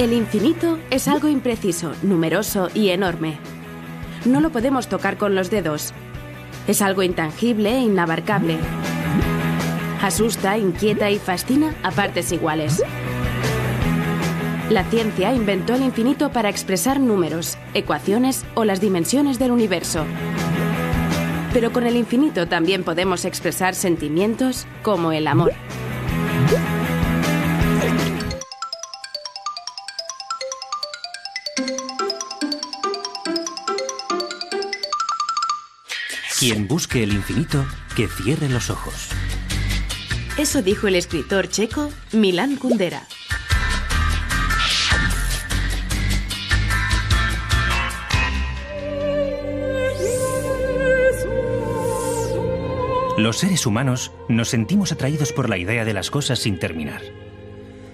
El infinito es algo impreciso, numeroso y enorme. No lo podemos tocar con los dedos. Es algo intangible e inabarcable. Asusta, inquieta y fascina a partes iguales. La ciencia inventó el infinito para expresar números, ecuaciones o las dimensiones del universo. Pero con el infinito también podemos expresar sentimientos como el amor. Quien busque el infinito, que cierre los ojos. Eso dijo el escritor checo Milan Kundera. Los seres humanos nos sentimos atraídos por la idea de las cosas sin terminar.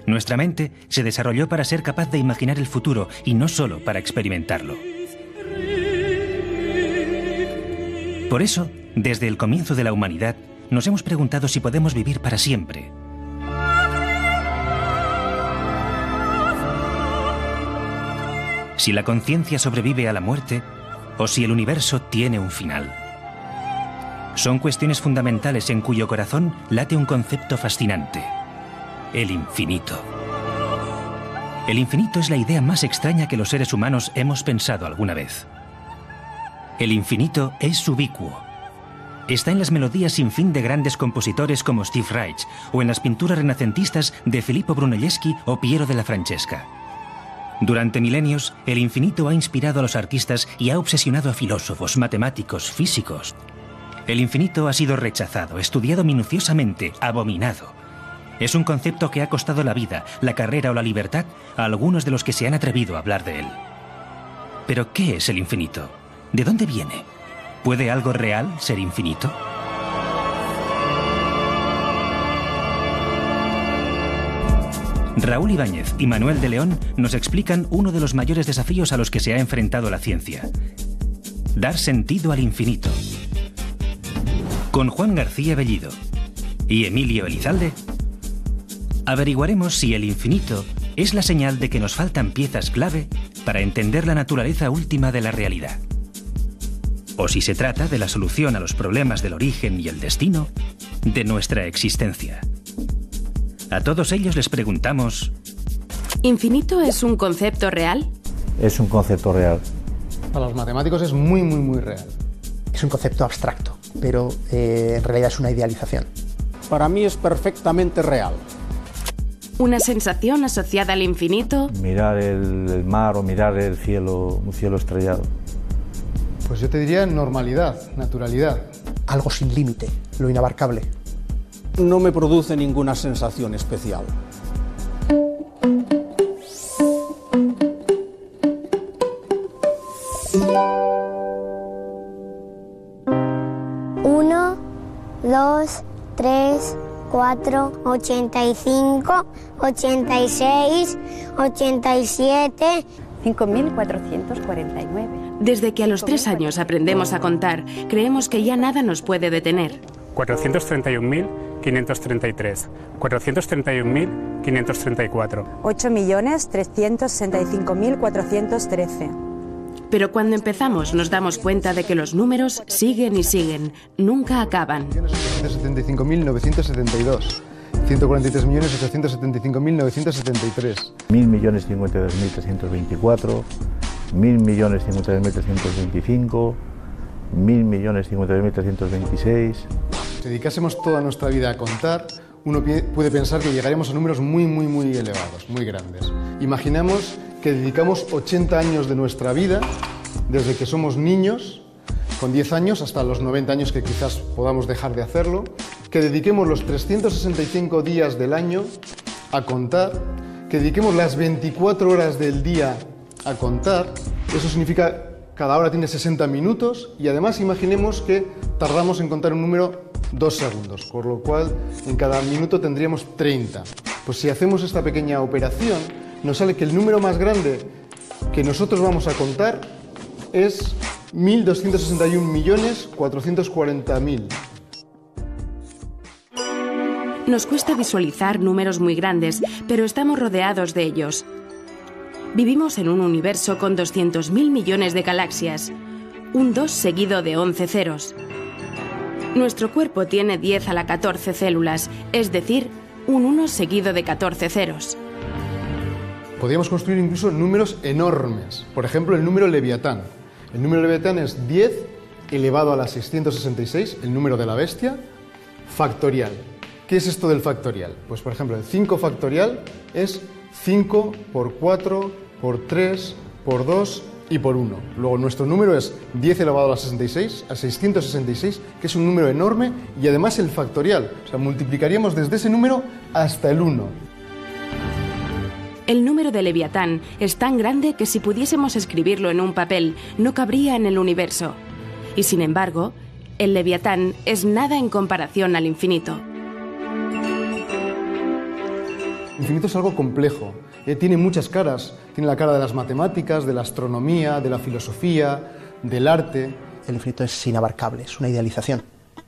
Nuestra mente se desarrolló para ser capaz de imaginar el futuro y no solo para experimentarlo. Por eso, desde el comienzo de la humanidad, nos hemos preguntado si podemos vivir para siempre. Si la conciencia sobrevive a la muerte o si el universo tiene un final. Son cuestiones fundamentales en cuyo corazón late un concepto fascinante: el infinito. El infinito es la idea más extraña que los seres humanos hemos pensado alguna vez. El infinito es ubicuo. Está en las melodías sin fin de grandes compositores como Steve Reich o en las pinturas renacentistas de Filippo Brunelleschi o Piero della Francesca. Durante milenios, el infinito ha inspirado a los artistas y ha obsesionado a filósofos, matemáticos, físicos. El infinito ha sido rechazado, estudiado minuciosamente, abominado. Es un concepto que ha costado la vida, la carrera o la libertad a algunos de los que se han atrevido a hablar de él. ¿Pero qué es el infinito? ¿De dónde viene? ¿Puede algo real ser infinito? Raúl Ibáñez y Manuel de León nos explican uno de los mayores desafíos a los que se ha enfrentado la ciencia: dar sentido al infinito. Con Juan García Bellido y Emilio Elizalde, averiguaremos si el infinito es la señal de que nos faltan piezas clave para entender la naturaleza última de la realidad, o si se trata de la solución a los problemas del origen y el destino de nuestra existencia. A todos ellos les preguntamos: ¿infinito es un concepto real? Es un concepto real. Para los matemáticos es muy real. Es un concepto abstracto, pero en realidad es una idealización. Para mí es perfectamente real. ¿Una sensación asociada al infinito? Mirar el mar o mirar el cielo, un cielo estrellado. Pues yo te diría normalidad, naturalidad. Algo sin límite, lo inabarcable. No me produce ninguna sensación especial. Uno, 2, 3, 4, 85, 86, 87... 5.449. Desde que a los 3 años aprendemos a contar, creemos que ya nada nos puede detener. 431.533, 431.534. 8.365.413. Pero cuando empezamos nos damos cuenta de que los números siguen y siguen, nunca acaban. 175.972, 143.875.973. 1.052.324, 1.052.325, 1.052.326. Si dedicásemos toda nuestra vida a contar, uno puede pensar que llegaremos a números muy elevados, muy grandes. Imaginemos que dedicamos 80 años de nuestra vida, desde que somos niños, con 10 años, hasta los 90 años que quizás podamos dejar de hacerlo, que dediquemos los 365 días del año a contar, que dediquemos las 24 horas del día a contar. Eso significa cada hora tiene 60 minutos y además imaginemos que tardamos en contar un número 2 segundos, con lo cual en cada minuto tendríamos 30. Pues si hacemos esta pequeña operación, nos sale que el número más grande que nosotros vamos a contar es 1.261.440.000. Nos cuesta visualizar números muy grandes, pero estamos rodeados de ellos. Vivimos en un universo con 200.000 millones de galaxias, un 2 seguido de 11 ceros. Nuestro cuerpo tiene 10 a la 14 células, es decir, un 1 seguido de 14 ceros. Podríamos construir incluso números enormes. Por ejemplo, el número Leviatán. El número Leviatán es 10 elevado a la 666, el número de la bestia, factorial. ¿Qué es esto del factorial? Pues, por ejemplo, el 5 factorial es 5 por 4, por 3, por 2 y por 1. Luego, nuestro número es 10 elevado a la 666, que es un número enorme, y además el factorial. O sea, multiplicaríamos desde ese número hasta el 1. El número de Leviatán es tan grande que si pudiésemos escribirlo en un papel, no cabría en el universo. Y sin embargo, el Leviatán es nada en comparación al infinito. El infinito es algo complejo. Tiene muchas caras. Tiene la cara de las matemáticas, de la astronomía, de la filosofía, del arte. El infinito es inabarcable, es una idealización.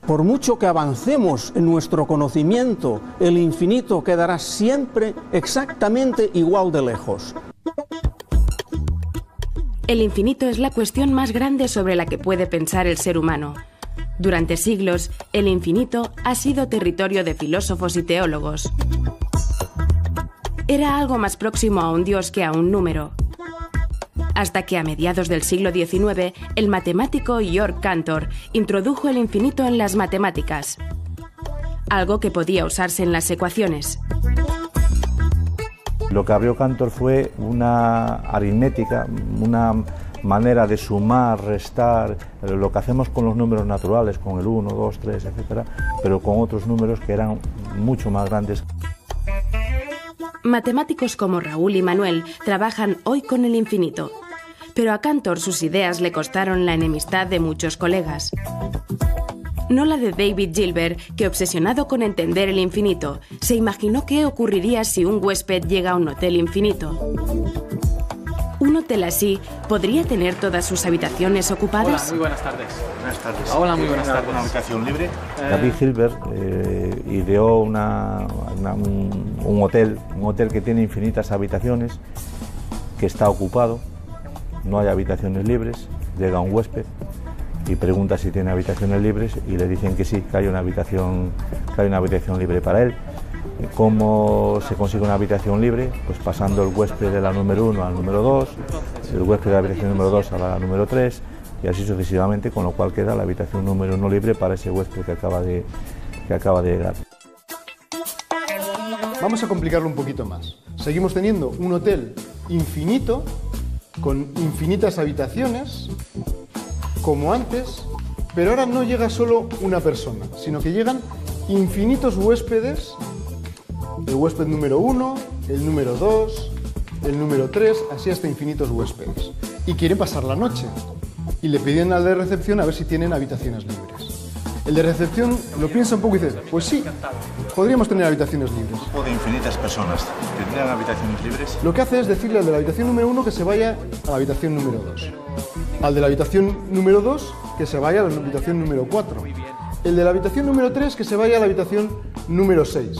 Por mucho que avancemos en nuestro conocimiento, el infinito quedará siempre exactamente igual de lejos. El infinito es la cuestión más grande sobre la que puede pensar el ser humano. Durante siglos, el infinito ha sido territorio de filósofos y teólogos. Era algo más próximo a un dios que a un número. Hasta que a mediados del siglo XIX, el matemático Georg Cantor introdujo el infinito en las matemáticas, algo que podía usarse en las ecuaciones. Lo que abrió Cantor fue una aritmética, una manera de sumar, restar, lo que hacemos con los números naturales, con el 1, 2, 3, etc., pero con otros números que eran mucho más grandes. Matemáticos como Raúl y Manuel trabajan hoy con el infinito, pero a Cantor sus ideas le costaron la enemistad de muchos colegas. No la de David Gilbert, que obsesionado con entender el infinito, se imaginó qué ocurriría si un huésped llega a un hotel infinito. ¿Un hotel así podría tener todas sus habitaciones ocupadas? Hola, muy buenas tardes. Buenas tardes. Hola, muy buenas tardes. ¿Una habitación libre? David Gilbert ideó un hotel que tiene infinitas habitaciones, que está ocupado, no hay habitaciones libres, llega un huésped y pregunta si tiene habitaciones libres y le dicen que sí, que hay una habitación libre para él. ¿Cómo se consigue una habitación libre? Pues pasando el huésped de la número 1 al número 2, el huésped de la habitación número 2 a la número 3 y así sucesivamente, con lo cual queda la habitación número 1 libre para ese huésped que acaba de llegar. Vamos a complicarlo un poquito más. Seguimos teniendo un hotel infinito, con infinitas habitaciones, como antes, pero ahora no llega solo una persona, sino que llegan infinitos huéspedes, el huésped número 1, el número 2, el número 3, así hasta infinitos huéspedes. Y quieren pasar la noche, y le piden al de recepción a ver si tienen habitaciones libres. El de recepción lo piensa un poco y dice, pues sí, podríamos tener habitaciones libres. Un grupo de infinitas personas, ¿tendrían habitaciones libres? Lo que hace es decirle al de la habitación número 1 que se vaya a la habitación número 2. Al de la habitación número 2 que se vaya a la habitación número 4. El de la habitación número 3 que se vaya a la habitación número 6.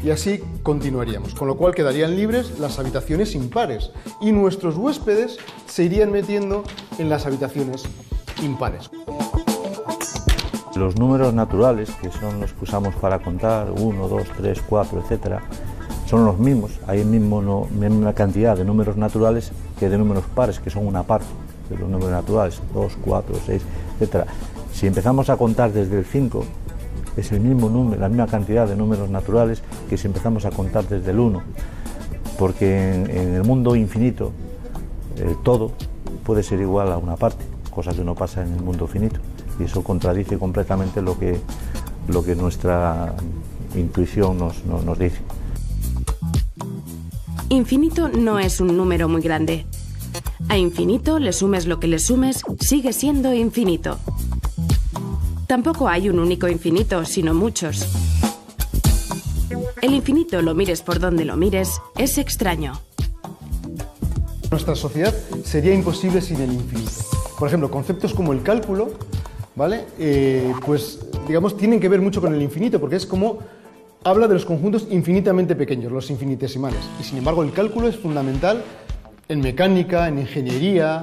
Y así continuaríamos, con lo cual quedarían libres las habitaciones impares y nuestros huéspedes se irían metiendo en las habitaciones impares. Los números naturales, que son los que usamos para contar, 1, 2, 3, 4, etc., son los mismos. Hay misma cantidad de números naturales que de números pares, que son una parte de los números naturales, 2, 4, 6, etc. Si empezamos a contar desde el 5, es el mismo número, la misma cantidad de números naturales que si empezamos a contar desde el 1, porque en el mundo infinito el todo puede ser igual a una parte, cosa que no pasa en el mundo finito, y eso contradice completamente lo que nuestra intuición nos dice. Infinito no es un número muy grande. A infinito le sumes lo que le sumes, sigue siendo infinito. Tampoco hay un único infinito, sino muchos. El infinito, lo mires por donde lo mires, es extraño. Nuestra sociedad sería imposible sin el infinito. Por ejemplo, conceptos como el cálculo, ¿vale? Pues, digamos, tienen que ver mucho con el infinito, porque es como habla de los conjuntos infinitamente pequeños, los infinitesimales. Y sin embargo, el cálculo es fundamental en mecánica, en ingeniería,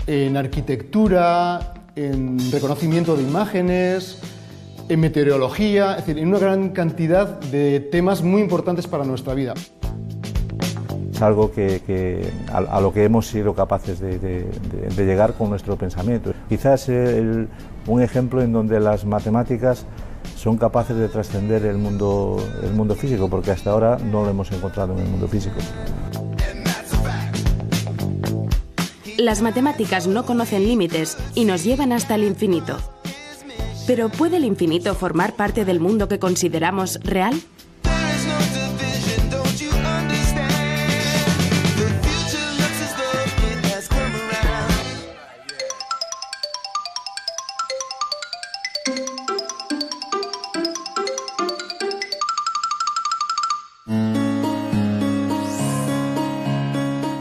en arquitectura, en reconocimiento de imágenes, en meteorología, es decir, en una gran cantidad de temas muy importantes para nuestra vida. Es algo a lo que hemos sido capaces de llegar con nuestro pensamiento. Quizás un ejemplo en donde las matemáticas son capaces de trascender el mundo físico, porque hasta ahora no lo hemos encontrado en el mundo físico. Las matemáticas no conocen límites y nos llevan hasta el infinito. ¿Pero puede el infinito formar parte del mundo que consideramos real?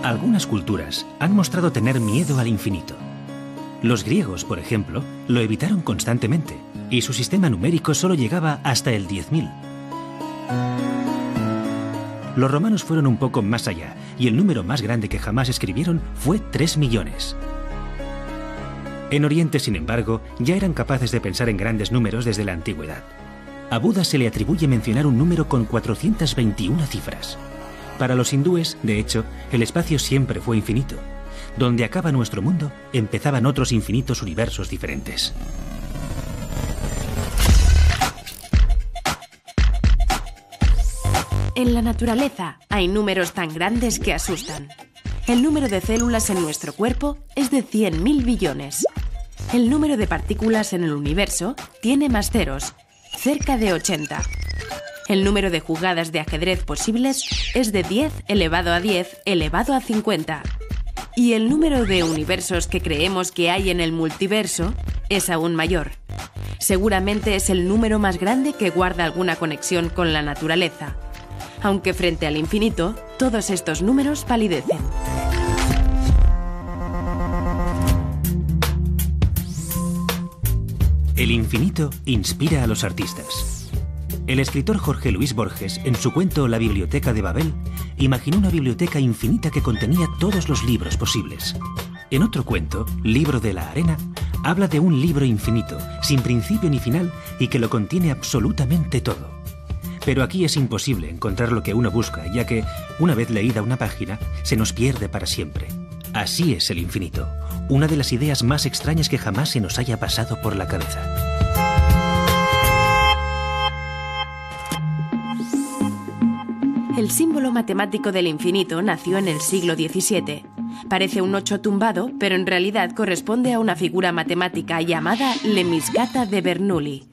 Algunas culturas han mostrado tener miedo al infinito. Los griegos, por ejemplo, lo evitaron constantemente y su sistema numérico solo llegaba hasta el 10.000. Los romanos fueron un poco más allá y el número más grande que jamás escribieron fue 3 millones. En Oriente, sin embargo, ya eran capaces de pensar en grandes números desde la antigüedad. A Buda se le atribuye mencionar un número con 421 cifras. Para los hindúes, de hecho, el espacio siempre fue infinito. Donde acaba nuestro mundo, empezaban otros infinitos universos diferentes. En la naturaleza hay números tan grandes que asustan. El número de células en nuestro cuerpo es de 100.000 billones. El número de partículas en el universo tiene más ceros, cerca de 80. El número de jugadas de ajedrez posibles es de 10 elevado a 10 elevado a 50. Y el número de universos que creemos que hay en el multiverso es aún mayor. Seguramente es el número más grande que guarda alguna conexión con la naturaleza. Aunque frente al infinito, todos estos números palidecen. El infinito inspira a los artistas. El escritor Jorge Luis Borges, en su cuento La biblioteca de Babel, imaginó una biblioteca infinita que contenía todos los libros posibles. En otro cuento, Libro de la Arena, habla de un libro infinito, sin principio ni final y que lo contiene absolutamente todo. Pero aquí es imposible encontrar lo que uno busca, ya que, una vez leída una página, se nos pierde para siempre. Así es el infinito, una de las ideas más extrañas que jamás se nos haya pasado por la cabeza. El símbolo matemático del infinito nació en el siglo XVII. Parece un 8 tumbado, pero en realidad corresponde a una figura matemática llamada Lemiscata de Bernoulli.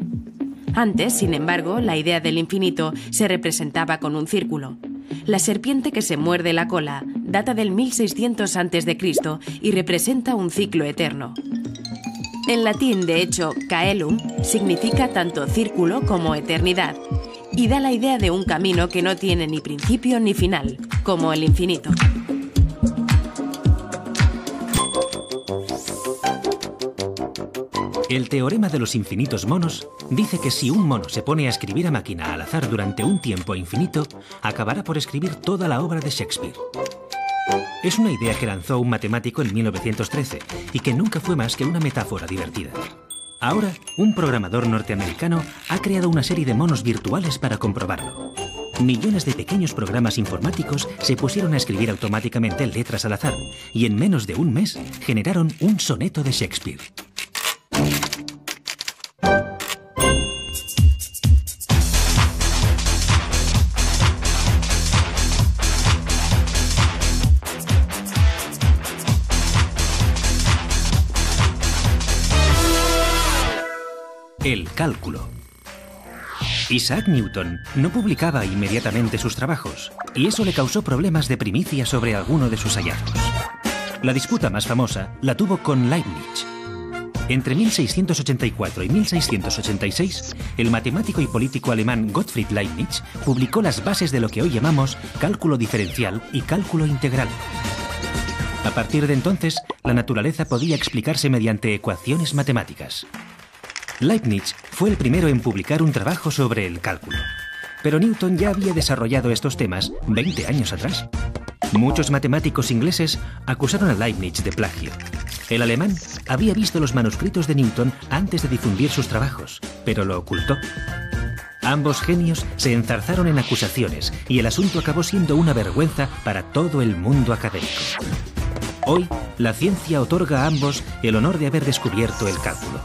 Antes, sin embargo, la idea del infinito se representaba con un círculo. La serpiente que se muerde la cola data del 1600 a.C. y representa un ciclo eterno. En latín, de hecho, caelum significa tanto círculo como eternidad, y da la idea de un camino que no tiene ni principio ni final, como el infinito. El teorema de los infinitos monos dice que si un mono se pone a escribir a máquina al azar durante un tiempo infinito, acabará por escribir toda la obra de Shakespeare. Es una idea que lanzó un matemático en 1913 y que nunca fue más que una metáfora divertida. Ahora, un programador norteamericano ha creado una serie de monos virtuales para comprobarlo. Millones de pequeños programas informáticos se pusieron a escribir automáticamente letras al azar y en menos de un mes generaron un soneto de Shakespeare. El cálculo. Isaac Newton no publicaba inmediatamente sus trabajos, y eso le causó problemas de primicia sobre alguno de sus hallazgos. La disputa más famosa la tuvo con Leibniz. Entre 1684 y 1686, el matemático y político alemán Gottfried Leibniz publicó las bases de lo que hoy llamamos cálculo diferencial y cálculo integral. A partir de entonces, la naturaleza podía explicarse mediante ecuaciones matemáticas. Leibniz fue el primero en publicar un trabajo sobre el cálculo, pero Newton ya había desarrollado estos temas 20 años atrás. Muchos matemáticos ingleses acusaron a Leibniz de plagio. El alemán había visto los manuscritos de Newton antes de difundir sus trabajos, pero lo ocultó. Ambos genios se enzarzaron en acusaciones y el asunto acabó siendo una vergüenza para todo el mundo académico. Hoy, la ciencia otorga a ambos el honor de haber descubierto el cálculo.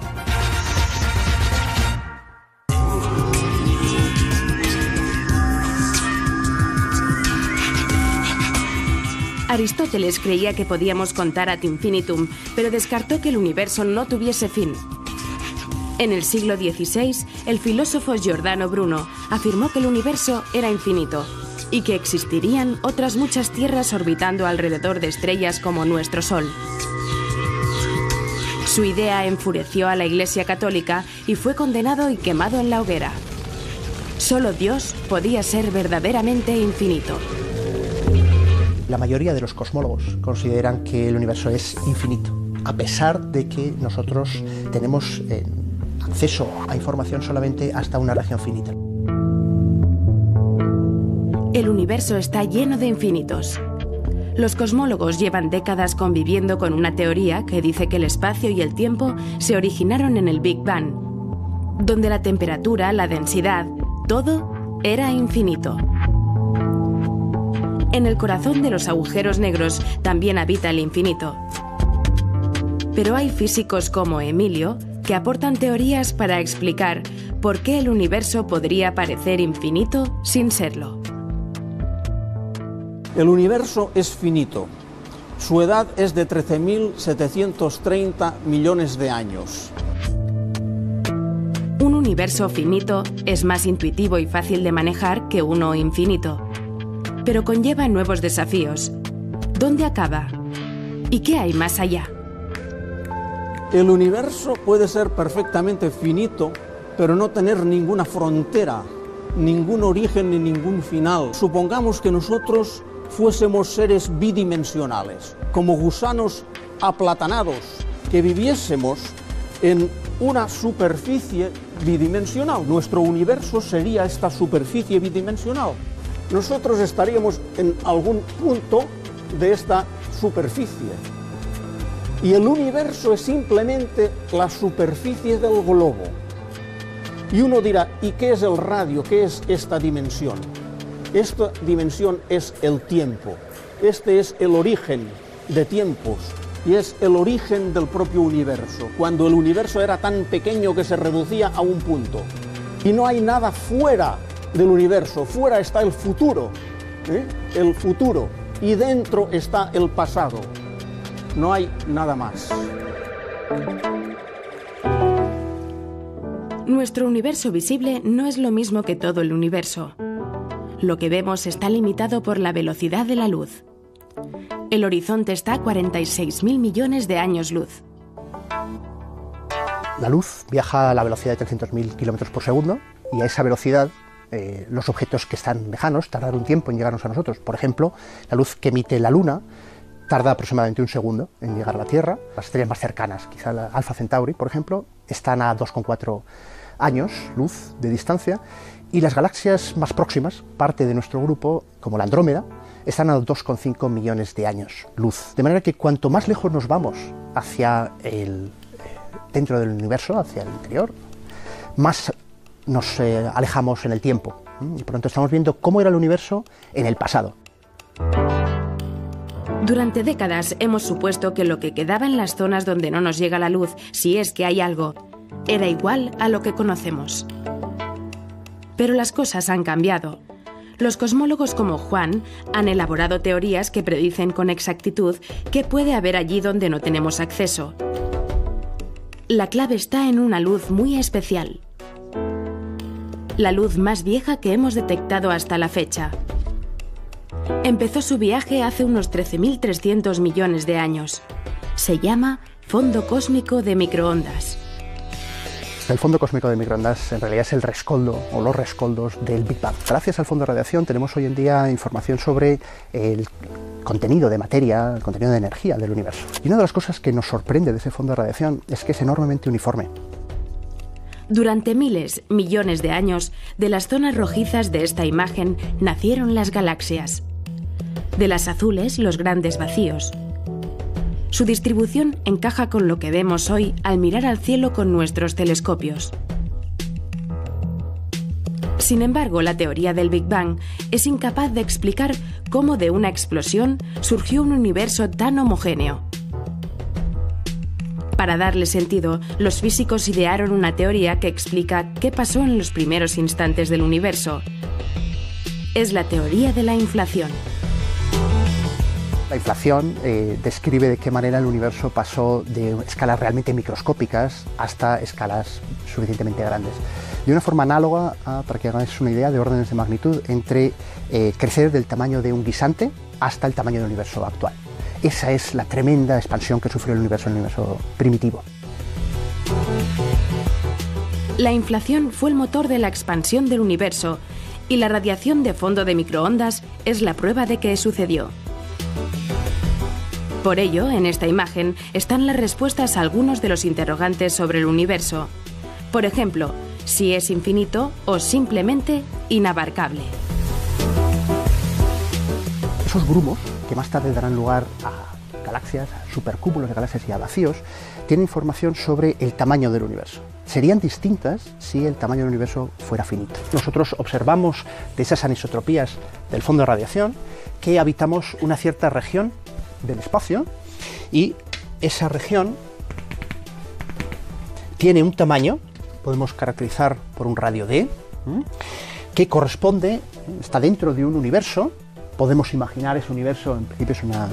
Aristóteles creía que podíamos contar ad infinitum, pero descartó que el universo no tuviese fin. En el siglo XVI, el filósofo Giordano Bruno afirmó que el universo era infinito y que existirían otras muchas tierras orbitando alrededor de estrellas como nuestro Sol. Su idea enfureció a la Iglesia Católica y fue condenado y quemado en la hoguera. Solo Dios podía ser verdaderamente infinito. La mayoría de los cosmólogos consideran que el universo es infinito, a pesar de que nosotros tenemos acceso a información solamente hasta una región finita. El universo está lleno de infinitos. Los cosmólogos llevan décadas conviviendo con una teoría que dice que el espacio y el tiempo se originaron en el Big Bang, donde la temperatura, la densidad, todo era infinito. En el corazón de los agujeros negros también habita el infinito. Pero hay físicos como Emilio que aportan teorías para explicar por qué el universo podría parecer infinito sin serlo. El universo es finito. Su edad es de 13.730 millones de años. Un universo finito es más intuitivo y fácil de manejar que uno infinito, pero conlleva nuevos desafíos. ¿Dónde acaba? ¿Y qué hay más allá? El universo puede ser perfectamente finito, pero no tener ninguna frontera, ningún origen ni ningún final. Supongamos que nosotros fuésemos seres bidimensionales, como gusanos aplatanados, que viviésemos en una superficie bidimensional. Nuestro universo sería esta superficie bidimensional. Nosotros estaríamos en algún punto de esta superficie. Y el universo es simplemente la superficie del globo. Y uno dirá, ¿y qué es el radio? ¿Qué es esta dimensión? Esta dimensión es el tiempo. Este es el origen de tiempos y es el origen del propio universo, cuando el universo era tan pequeño que se reducía a un punto. Y no hay nada fuera del universo, fuera está el futuro, el futuro, y dentro está el pasado. No hay nada más. Nuestro universo visible no es lo mismo que todo el universo. Lo que vemos está limitado por la velocidad de la luz. El horizonte está a 46.000 millones de años luz. La luz viaja a la velocidad de 300.000 kilómetros por segundo y a esa velocidad los objetos que están lejanos tardan un tiempo en llegarnos a nosotros. Por ejemplo, la luz que emite la Luna tarda aproximadamente un segundo en llegar a la Tierra. Las estrellas más cercanas, quizá la Alpha Centauri, por ejemplo, están a 2,4 años luz de distancia, y las galaxias más próximas, parte de nuestro grupo, como la Andrómeda, están a 2,5 millones de años luz. De manera que cuanto más lejos nos vamos hacia dentro del universo, hacia el interior, más nos alejamos en el tiempo. Y por lo tanto estamos viendo cómo era el universo en el pasado. Durante décadas hemos supuesto que lo que quedaba en las zonas donde no nos llega la luz, si es que hay algo, era igual a lo que conocemos. Pero las cosas han cambiado. Los cosmólogos como Juan han elaborado teorías que predicen con exactitud qué puede haber allí donde no tenemos acceso. La clave está en una luz muy especial. La luz más vieja que hemos detectado hasta la fecha. Empezó su viaje hace unos 13.300 millones de años. Se llama fondo cósmico de microondas. El fondo cósmico de microondas en realidad es el rescoldo o los rescoldos del Big Bang. Gracias al fondo de radiación tenemos hoy en día información sobre el contenido de materia, el contenido de energía del universo. Y una de las cosas que nos sorprende de ese fondo de radiación es que es enormemente uniforme. Durante miles, millones de años, de las zonas rojizas de esta imagen nacieron las galaxias. De las azules, los grandes vacíos. Su distribución encaja con lo que vemos hoy al mirar al cielo con nuestros telescopios. Sin embargo, la teoría del Big Bang es incapaz de explicar cómo de una explosión surgió un universo tan homogéneo. Para darle sentido, los físicos idearon una teoría que explica qué pasó en los primeros instantes del universo. Es la teoría de la inflación. La inflación describe de qué manera el universo pasó de escalas realmente microscópicas hasta escalas suficientemente grandes. De una forma análoga, para que hagáis una idea de órdenes de magnitud, entre crecer del tamaño de un guisante hasta el tamaño del universo actual. Esa es la tremenda expansión que sufrió el universo primitivo. La inflación fue el motor de la expansión del universo y la radiación de fondo de microondas es la prueba de que sucedió. Por ello, en esta imagen están las respuestas a algunos de los interrogantes sobre el universo. Por ejemplo, si es infinito o simplemente inabarcable. Esos grumos, que más tarde darán lugar a galaxias, a supercúmulos de galaxias y a vacíos, tienen información sobre el tamaño del universo. Serían distintas si el tamaño del universo fuera finito. Nosotros observamos de esas anisotropías del fondo de radiación que habitamos una cierta región del espacio y esa región tiene un tamaño, podemos caracterizar por un radio d, que corresponde, está dentro de un universo. Podemos imaginar ese universo, en principio es una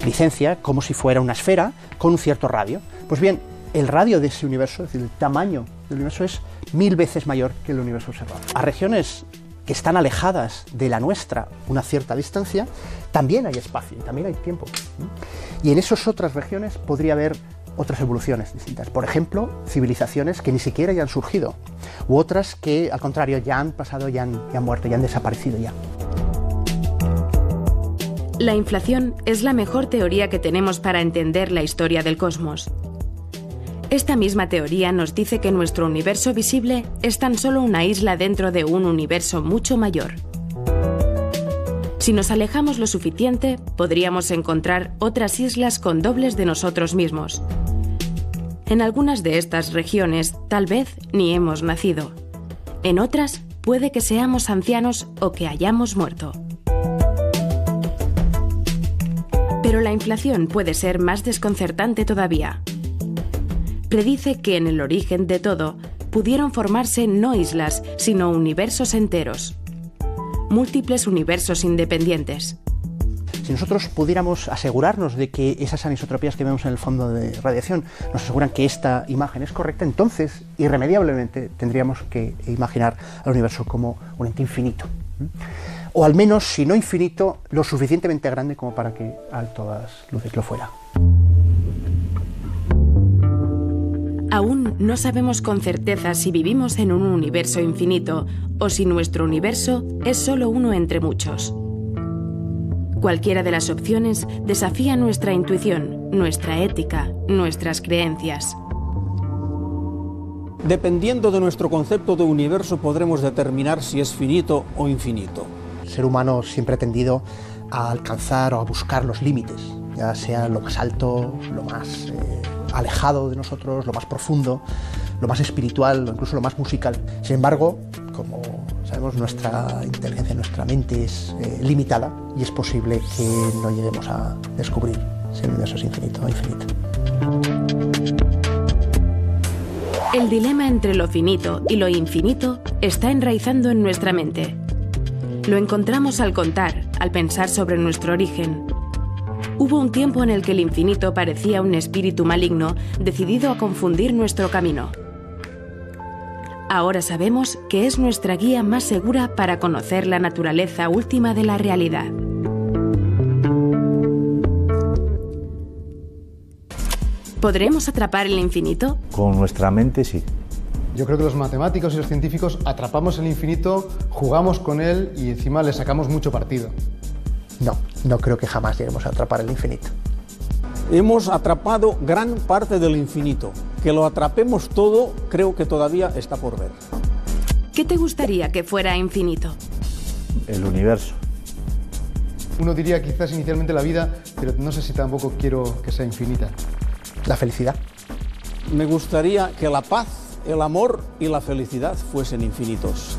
licencia, como si fuera una esfera con un cierto radio. Pues bien, el radio de ese universo, es decir, el tamaño del universo es 1000 veces mayor que el universo observado. A regiones que están alejadas de la nuestra una cierta distancia, también hay espacio, también hay tiempo. Y en esas otras regiones podría haber otras evoluciones distintas. Por ejemplo, civilizaciones que ni siquiera ya han surgido, u otras que, al contrario, ya han pasado, ya han muerto, ya han desaparecido ya. La inflación es la mejor teoría que tenemos para entender la historia del cosmos. Esta misma teoría nos dice que nuestro universo visible es tan solo una isla dentro de un universo mucho mayor. Si nos alejamos lo suficiente, podríamos encontrar otras islas con dobles de nosotros mismos. En algunas de estas regiones, tal vez ni hemos nacido. En otras, puede que seamos ancianos o que hayamos muerto. Pero la inflación puede ser más desconcertante todavía. Predice que en el origen de todo pudieron formarse no islas, sino universos enteros. Múltiples universos independientes. Si nosotros pudiéramos asegurarnos de que esas anisotropías que vemos en el fondo de radiación nos aseguran que esta imagen es correcta, entonces irremediablemente tendríamos que imaginar al universo como un ente infinito. O al menos, si no infinito, lo suficientemente grande como para que a todas luces lo fuera. Aún no sabemos con certeza si vivimos en un universo infinito o si nuestro universo es solo uno entre muchos. Cualquiera de las opciones desafía nuestra intuición, nuestra ética, nuestras creencias. Dependiendo de nuestro concepto de universo podremos determinar si es finito o infinito. El ser humano siempre ha tendido a alcanzar o a buscar los límites, ya sea lo más alto, lo más alejado de nosotros, lo más profundo, lo más espiritual o incluso lo más musical. Sin embargo, como sabemos, nuestra inteligencia, nuestra mente es limitada y es posible que no lleguemos a descubrir si el universo es infinito o infinito. El dilema entre lo finito y lo infinito está enraizando en nuestra mente. Lo encontramos al contar, al pensar sobre nuestro origen. Hubo un tiempo en el que el infinito parecía un espíritu maligno decidido a confundir nuestro camino. Ahora sabemos que es nuestra guía más segura para conocer la naturaleza última de la realidad. ¿Podremos atrapar el infinito? Con nuestra mente sí. Yo creo que los matemáticos y los científicos atrapamos el infinito, jugamos con él y encima le sacamos mucho partido. No creo que jamás lleguemos a atrapar el infinito. Hemos atrapado gran parte del infinito. Que lo atrapemos todo, creo que todavía está por ver. ¿Qué te gustaría que fuera infinito? El universo. Uno diría quizás inicialmente la vida, pero no sé si tampoco quiero que sea infinita. La felicidad. Me gustaría que la paz, el amor y la felicidad fuesen infinitos.